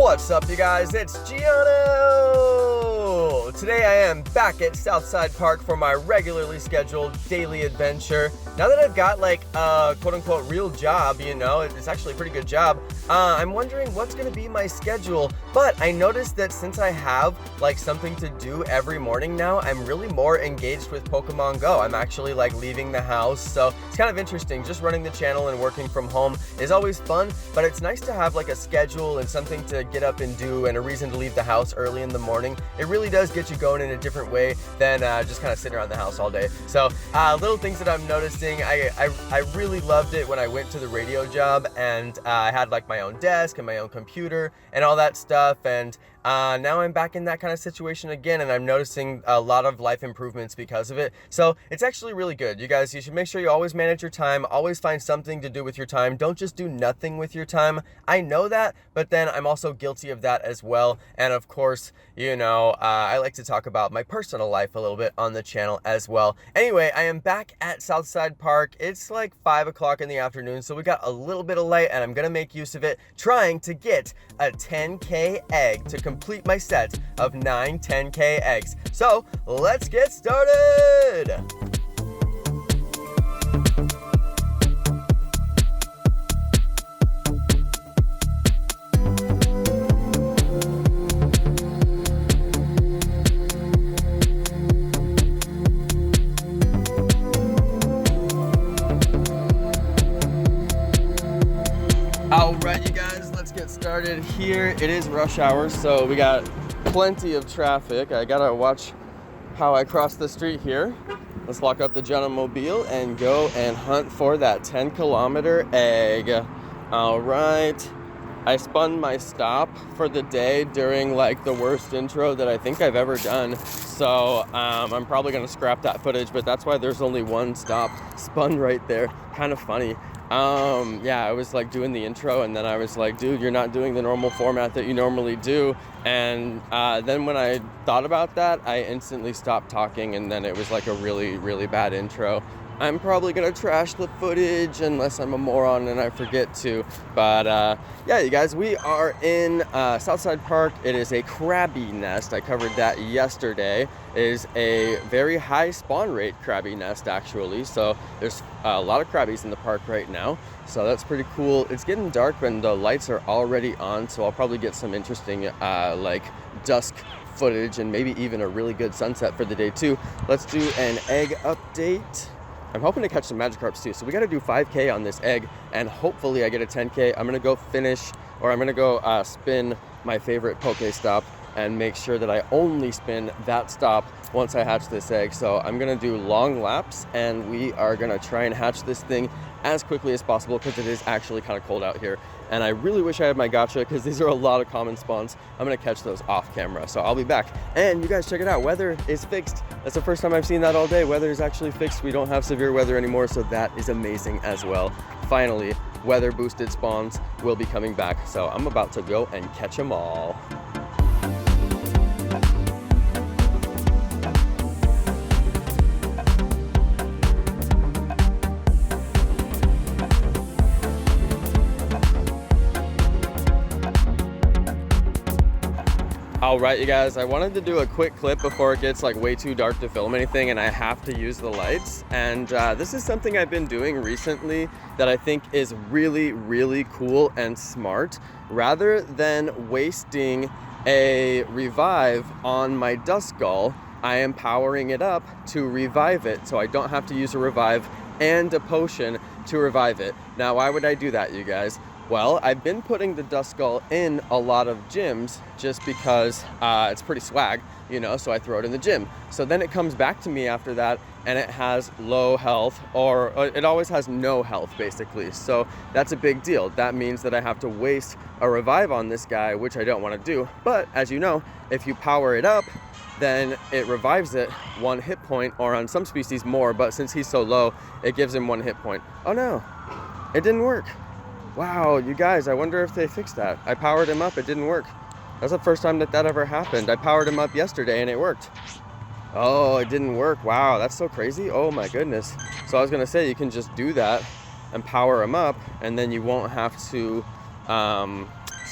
What's up, you guys? It's Jonno! Today I am back at Southside Park for my regularly scheduled daily adventure. Now that I've got like a quote-unquote real job, you know, it's actually a pretty good job, I'm wondering what's going to be my schedule. But I noticed that since I have like something to do every morning now, I'm really more engaged with Pokemon Go. I'm actually like leaving the house, so it's kind of interesting. Just running the channel and working from home is always fun, but it's nice to have like a schedule and something to get up and do and a reason to leave the house early in the morning. It really does get you going in a different way than just kind of sitting around the house all day. So little things that I'm noticing, I really loved it when I went to the radio job and I had like my own desk and my own computer and all that stuff, and now I'm back in that kind of situation again, and I'm noticing a lot of life improvements because of it. So it's actually really good. You guys, you should make sure you always manage your time, always find something to do with your time. Don't just do nothing with your time. I know that, but then I'm also guilty of that as well. And of course, you know, I like to talk about my personal life a little bit on the channel as well. Anyway, I am back at Southside Park. It's like 5 o'clock in the afternoon, so we got a little bit of light, and I'm gonna make use of it, trying to get a 10K egg to complete my set of 9 10K eggs. So let's get started! Alright, you guys, let's get started here. It is rush hour, so we got plenty of traffic. I gotta watch how I cross the street here. Let's lock up the Jonno mobile and go and hunt for that 10-kilometer egg. Alright, I spun my stop for the day during like the worst intro that I think I've ever done. So I'm probably gonna scrap that footage, but that's why there's only one stop spun right there. Kind of funny. Yeah, I was like doing the intro, and then I was like, dude, you're not doing the normal format that you normally do. And then when I thought about that, I instantly stopped talking, and then it was like a really, really bad intro. I'm probably gonna trash the footage unless I'm a moron and I forget to. But yeah, you guys, we are in Southside Park. It is a crabby nest. I covered that yesterday. It is a very high spawn rate crabby nest, actually. So there's a lot of crabbies in the park right now. So that's pretty cool. It's getting dark and the lights are already on, so I'll probably get some interesting like dusk footage and maybe even a really good sunset for the day too. Let's do an egg update. I'm hoping to catch some Magikarps too, so we got to do 5K on this egg, and hopefully I get a 10K. I'm gonna go finish, or I'm gonna go spin my favorite Pokestop and make sure that I only spin that stop once I hatch this egg. So I'm gonna do long laps, and we are gonna try and hatch this thing as quickly as possible because it is actually kind of cold out here. And I really wish I had my gacha because these are a lot of common spawns. I'm gonna catch those off camera, so I'll be back. And you guys, check it out, weather is fixed. That's the first time I've seen that all day. Weather is actually fixed. We don't have severe weather anymore, so that is amazing as well. Finally, weather boosted spawns will be coming back, so I'm about to go and catch them all. All right, you guys, I wanted to do a quick clip before it gets like way too dark to film anything and I have to use the lights. And this is something I've been doing recently that I think is really, really cool and smart. Rather than wasting a revive on my Duskull, I am powering it up to revive it, so I don't have to use a revive and a potion to revive it. Now, why would I do that, you guys? Well, I've been putting the Duskull in a lot of gyms just because it's pretty swag, you know, so I throw it in the gym. So then it comes back to me after that and it has low health, or it always has no health basically. So that's a big deal. That means that I have to waste a revive on this guy, which I don't want to do. But as you know, if you power it up, then it revives it 1 hit point, or on some species more, but since he's so low, it gives him 1 hit point. Oh no, it didn't work. Wow, you guys, I wonder if they fixed that. I powered him up, it didn't work. That's the first time that ever happened. I powered him up yesterday and it worked. Oh, it didn't work. Wow, that's so crazy. Oh my goodness. So I was gonna say, you can just do that and power him up, and then you won't have to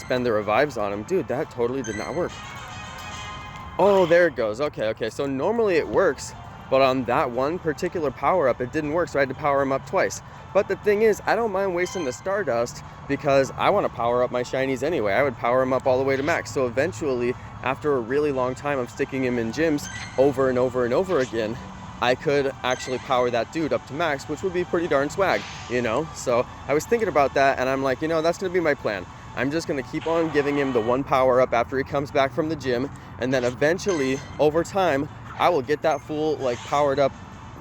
spend the revives on him. Dude, that totally did not work. Oh, there it goes. Okay. So normally it works, but on that one particular power-up, it didn't work, so I had to power him up twice. But the thing is, I don't mind wasting the Stardust because I want to power up my shinies anyway. I would power him up all the way to max. So eventually, after a really long time of sticking him in gyms over and over and over again, I could actually power that dude up to max, which would be pretty darn swag, you know? So I was thinking about that, and I'm like, you know, that's going to be my plan. I'm just going to keep on giving him the one power up after he comes back from the gym, and then eventually, over time, I will get that fool like powered up,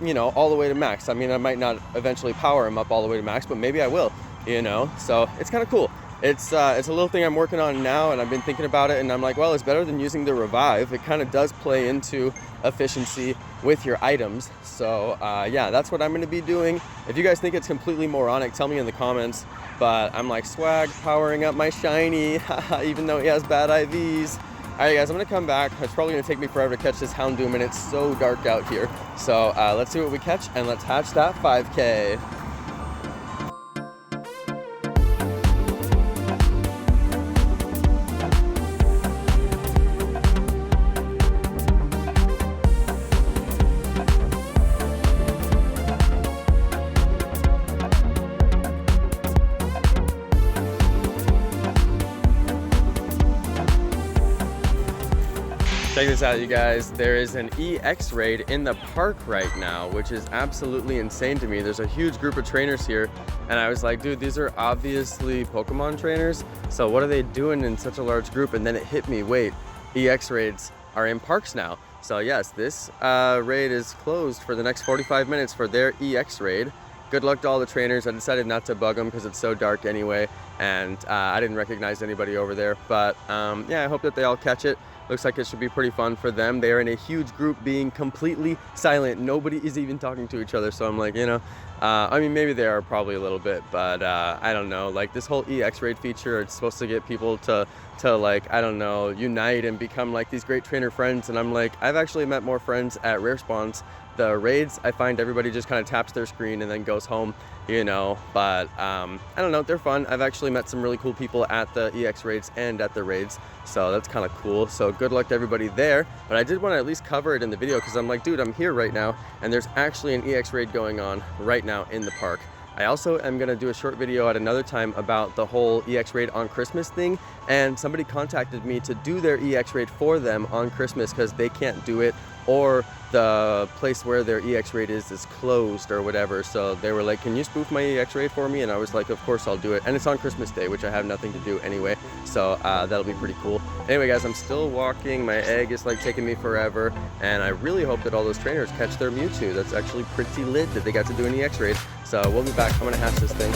you know, all the way to max. I mean, I might not eventually power him up all the way to max, but maybe I will, you know? So it's kind of cool. It's a little thing I'm working on now, and I've been thinking about it, and I'm like, well, it's better than using the revive. It kind of does play into efficiency with your items. So yeah, that's what I'm going to be doing. If you guys think it's completely moronic, tell me in the comments. But I'm like, swag, powering up my shiny, even though he has bad IVs. All right, guys, I'm going to come back. It's probably going to take me forever to catch this Houndoom, and it's so dark out here. So let's see what we catch, and let's hatch that 5K. Check this out, you guys. There is an EX raid in the park right now, which is absolutely insane to me. There's a huge group of trainers here, and I was like, dude, these are obviously Pokemon trainers, so what are they doing in such a large group? And then it hit me, wait, EX raids are in parks now. So yes, this raid is closed for the next 45 minutes for their EX raid. Good luck to all the trainers. I decided not to bug them because it's so dark anyway, and I didn't recognize anybody over there. But yeah, I hope that they all catch it. Looks like it should be pretty fun for them. They are in a huge group being completely silent. Nobody is even talking to each other. So I'm like, you know, I mean, maybe they are probably a little bit, but I don't know. Like this whole EX raid feature, it's supposed to get people to like, I don't know, unite and become like these great trainer friends. And I'm like, I've actually met more friends at rare spawns. The raids, I find everybody just kind of taps their screen and then goes home, you know, but I don't know, they're fun. I've actually met some really cool people at the EX raids and at the raids, so that's kind of cool. So good luck to everybody there, but I did want to at least cover it in the video because I'm like, dude, I'm here right now, and there's actually an EX raid going on right now in the park. I also am going to do a short video at another time about the whole EX raid on Christmas thing, and somebody contacted me to do their EX raid for them on Christmas because they can't do it, or the place where their EX raid is closed or whatever. So they were like, can you spoof my EX raid for me? And I was like, of course I'll do it. And it's on Christmas Day, which I have nothing to do anyway, so that'll be pretty cool. Anyway, guys, I'm still walking. My egg is like taking me forever, and I really hope that all those trainers catch their Mewtwo. That's actually pretty lit that they got to do an EX raid. So we'll be back. I'm gonna hatch this thing.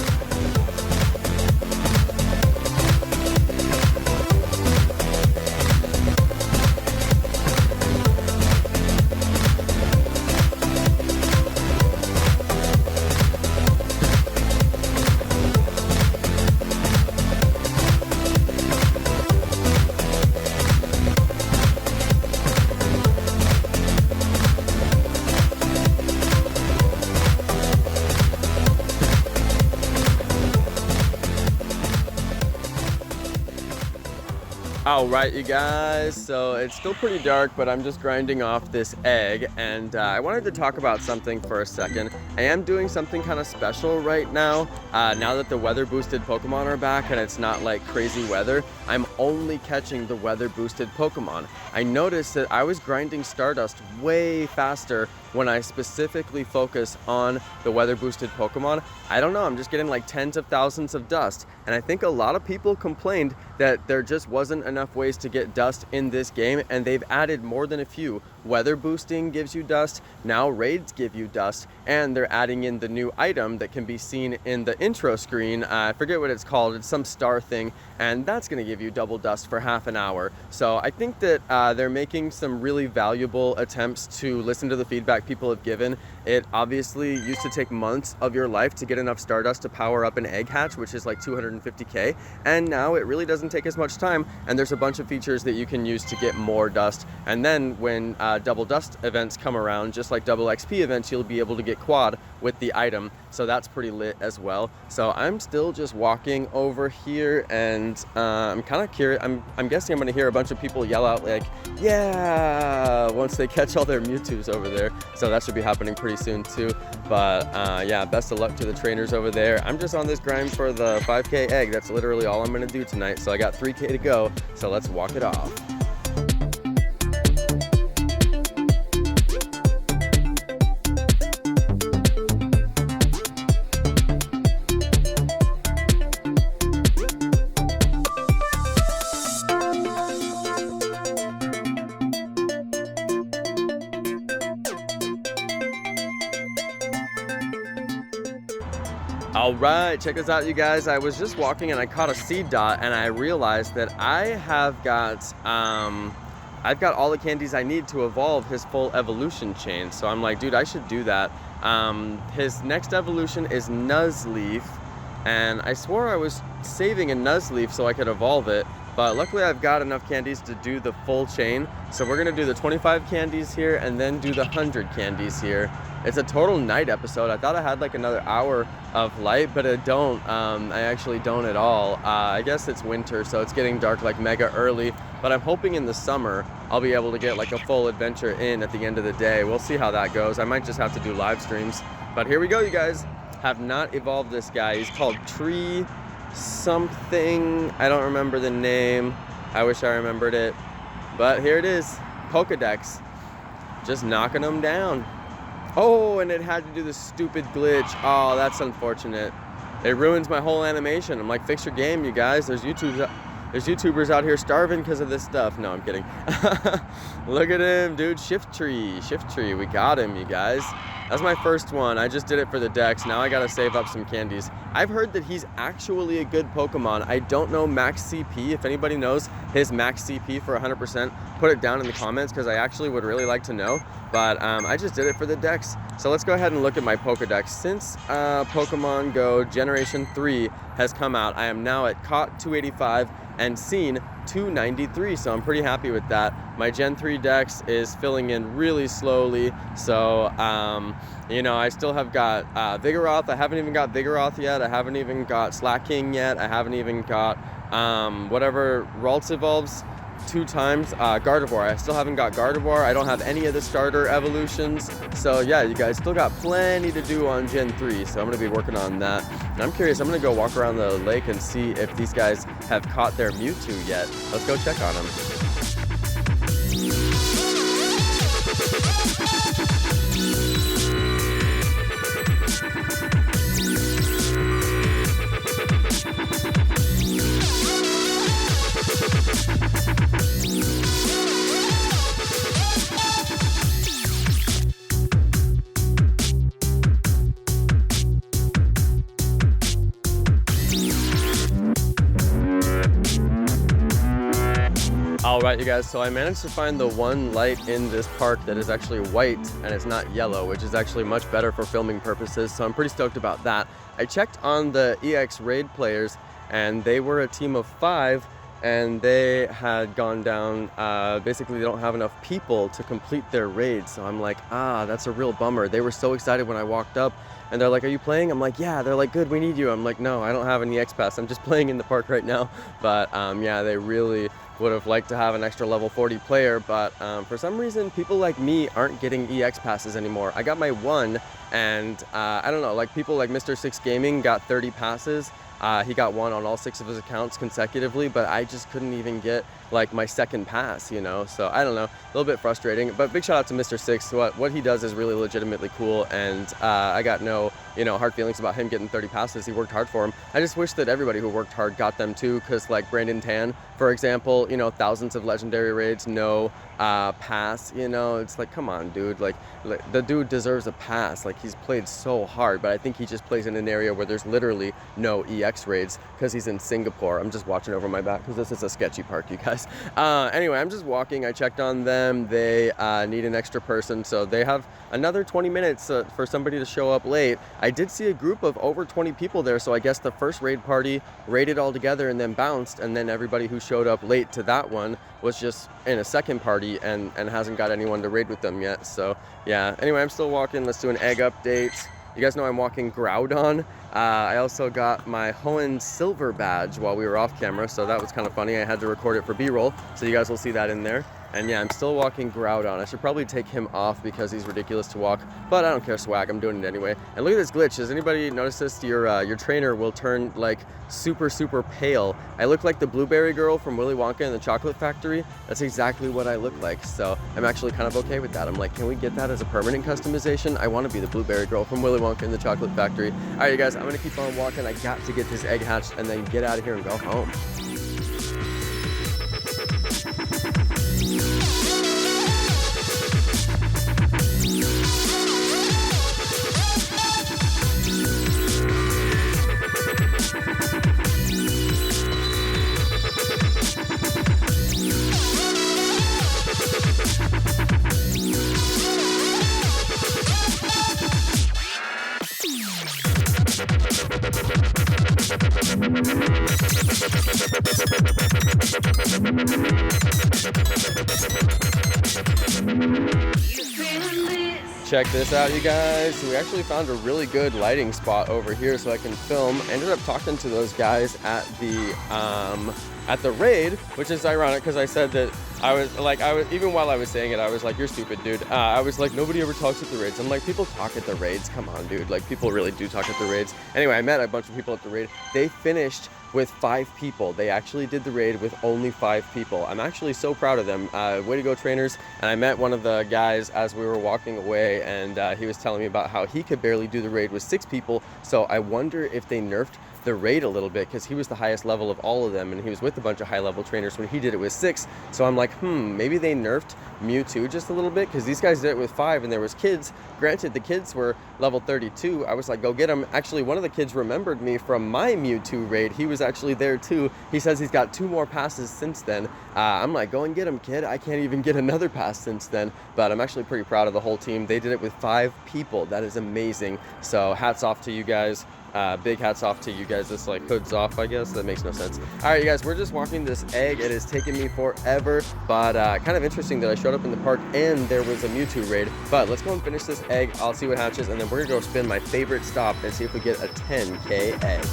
All right, you guys, so it's still pretty dark, but I'm just grinding off this egg, and I wanted to talk about something for a second. I am doing something kind of special right now. Now that the weather boosted Pokemon are back and it's not like crazy weather, I'm only catching the weather boosted Pokemon. I noticed that I was grinding Stardust way faster when I specifically focus on the weather boosted Pokemon. I don't know, I'm just getting like tens of thousands of dust, and I think a lot of people complained that there just wasn't enough ways to get dust in this game, and they've added more than a few. Weather boosting gives you dust, now raids give you dust, and they're adding in the new item that can be seen in the intro screen. I forget what it's called, it's some star thing, and that's gonna give you double dust for half an hour. So I think that they're making some really valuable attempts to listen to the feedback people have given. It obviously used to take months of your life to get enough Stardust to power up an egg hatch, which is like 250k, and now it really doesn't take as much time, and there's a bunch of features that you can use to get more dust. And then when double dust events come around, just like double XP events, you'll be able to get quad with the item so that's pretty lit as well. So I'm still just walking over here, and I'm kind of curious. I'm guessing I'm gonna hear a bunch of people yell out like, yeah, once they catch all their Mewtwo's over there. So that should be happening pretty soon too. But yeah, best of luck to the trainers over there. I'm just on this grind for the 5K egg. That's literally all I'm gonna do tonight. So I got 3K to go, so let's walk it off. All right, check this out, you guys. I was just walking and I caught a seed dot, and I realized that I've got all the candies I need to evolve his full evolution chain. So I'm like, dude, I should do that. His next evolution is Nuzleaf, and I swore I was saving a Nuzleaf so I could evolve it, but luckily I've got enough candies to do the full chain. So we're gonna do the 25 candies here and then do the 100 candies here. It's a total night episode. I thought I had like another hour of light, but I don't. I actually don't at all. I guess it's winter, so it's getting dark like mega early, but I'm hoping in the summer I'll be able to get like a full adventure in at the end of the day. We'll see how that goes. I might just have to do live streams, but here we go, you guys. Have not evolved this guy. He's called Tree something. I don't remember the name. I wish I remembered it, but here it is. POKEDEX. Just knocking them down. Oh, and it had to do the stupid glitch. Oh, that's unfortunate. It ruins my whole animation. I'm like, fix your game, you guys. There's YouTubers out here starving because of this stuff. No, I'm kidding. Look at him, dude. Shift tree. We got him, you guys. That's my first one. I just did it for the dex. Now I gotta save up some candies. I've heard that he's actually a good Pokemon. I don't know max CP. If anybody knows his max CP for 100%, put it down in the comments, because I actually would really like to know. But I just did it for the dex. So let's go ahead and look at my Pokedex. Since Pokemon Go Generation 3 has come out, I am now at caught 285 and seen 293, so I'm pretty happy with that. My Gen 3 dex is filling in really slowly, so you know, I still have got Vigoroth. I haven't even got Vigoroth yet. I haven't even got Slacking yet. I haven't even got whatever Ralts evolves 2 times, Gardevoir. I still haven't got Gardevoir. I don't have any of the starter evolutions. So yeah, you guys still got plenty to do on Gen 3, so I'm gonna be working on that. And I'm curious, I'm gonna go walk around the lake and see if these guys have caught their Mewtwo yet. Let's go check on them. All right, you guys, so I managed to find the one light in this park that is actually white and it's not yellow, which is actually much better for filming purposes, so I'm pretty stoked about that. I checked on the EX raid players, and they were a team of 5, and they had gone down. Basically, they don't have enough people to complete their raid, so I'm like, that's a real bummer. They were so excited when I walked up, and they're like, are you playing? I'm like, yeah. They're like, good, we need you. I'm like, no, I don't have an EX pass. I'm just playing in the park right now. But yeah, they really would have liked to have an extra level 40 player, but for some reason, people like me aren't getting EX passes anymore. I got my 1, and I don't know, like people like Mr. 6 Gaming got 30 passes. He got 1 on all 6 of his accounts consecutively, but I just couldn't even get like my second pass, you know? So I don't know, a little bit frustrating, but big shout out to Mr. 6. What he does is really legitimately cool, and I got no, you know, hard feelings about him getting 30 passes. He worked hard for him. I just wish that everybody who worked hard got them too, because like Brandon Tan, for example, you know, thousands of legendary raids, no pass, you know? It's like, come on, dude, like the dude deserves a pass. Like, he's played so hard, but I think he just plays in an area where there's literally no EX raids, because he's in Singapore. I'm just watching over my back because this is a sketchy park, you guys. Anyway, I'm just walking. I checked on them. They need an extra person, so they have another 20 minutes for somebody to show up late. I did see a group of over 20 people there, so I guess the first raid party raided all together and then bounced, and then everybody who showed up late to that one was just in a second party and hasn't got anyone to raid with them yet. So yeah, anyway, I'm still walking. Let's do an egg update. You guys know I'm walking Groudon. I also got my Hoenn Silver badge while we were off camera, so that was kind of funny. I had to record it for B-roll, so you guys will see that in there. And yeah, I'm still walking Groudon. I should probably take him off because he's ridiculous to walk, but I don't care, swag. I'm doing it anyway. And look at this glitch. Does anybody notice this? Your trainer will turn like super pale. I look like the blueberry girl from Willy Wonka and the Chocolate Factory. That's exactly what I look like. So I'm actually kind of okay with that. I'm like, can we get that as a permanent customization? I want to be the blueberry girl from Willy Wonka and the Chocolate Factory. All right, you guys, I'm gonna keep on walking. I got to get this egg hatched and then get out of here and go home. Check this out, you guys. We actually found a really good lighting spot over here so I can film. I ended up talking to those guys at the raid, which is ironic because I said that I was even while I was saying it, I was like, you're stupid, dude. I was like, nobody ever talks at the raids. I'm like, people talk at the raids. Come on, dude. Like, people really do talk at the raids. Anyway, I met a bunch of people at the raid. They finished with 5 people. They actually did the raid with only 5 people. I'm actually so proud of them. Way to go, trainers. And I met one of the guys as we were walking away, and he was telling me about how he could barely do the raid with 6 people. So I wonder if they nerfed the raid a little bit because he was the highest level of all of them, and he was with a bunch of high level trainers when he did it with 6. So I'm like, maybe they nerfed Mewtwo just a little bit because these guys did it with 5 and there was kids. Granted, the kids were level 32. I was like, go get them. Actually, one of the kids remembered me from my Mewtwo raid. He was actually there too. He says he's got 2 more passes since then. I'm like, go and get him, kid. I can't even get another pass since then, but I'm actually pretty proud of the whole team. They did it with 5 people. That is amazing. So hats off to you guys. Big hats off to you guys. This like hoods off, I guess. That makes no sense. All right, you guys, we're just walking this egg. It has taken me forever, but kind of interesting that I showed up in the park and there was a Mewtwo raid. But let's go and finish this egg. I'll see what hatches, and then we're gonna go spin my favorite stop and see if we get a 10K egg.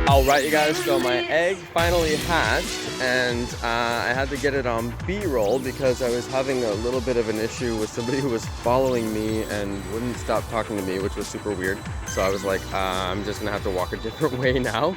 All right, you guys, so my egg finally hatched, and I had to get it on B-roll because I was having a little bit of an issue with somebody who was following me and wouldn't stop talking to me, which was super weird. So I was like, I'm just gonna have to walk a different way now,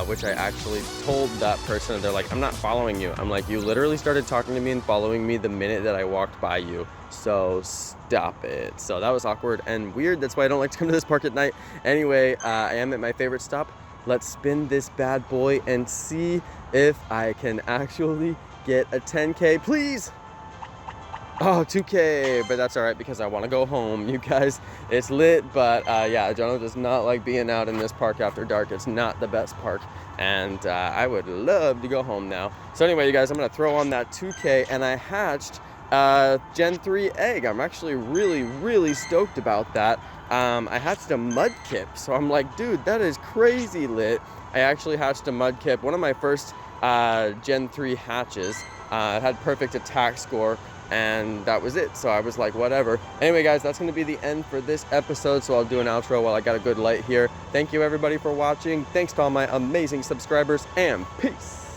which I actually told that person, and they're like, I'm not following you. I'm like, you literally started talking to me and following me the minute that I walked by you. So stop it. So that was awkward and weird. That's why I don't like to come to this park at night. Anyway, I am at my favorite stop. Let's spin this bad boy and see if I can actually get a 10K, please. Oh, 2K, but that's all right because I want to go home, you guys. It's lit, but yeah, Jonno does not like being out in this park after dark. It's not the best park, and I would love to go home now. So anyway, you guys, I'm gonna throw on that 2K, and I hatched Gen 3 egg. I'm actually really stoked about that. I hatched a Mudkip, so I'm like, dude, that is crazy lit. I actually hatched a Mudkip, one of my first Gen 3 hatches. It had perfect attack score, and that was it. So I was like, whatever. Anyway, guys, that's gonna be the end for this episode, so I'll do an outro while I got a good light here. Thank you, everybody, for watching. Thanks to all my amazing subscribers, and peace.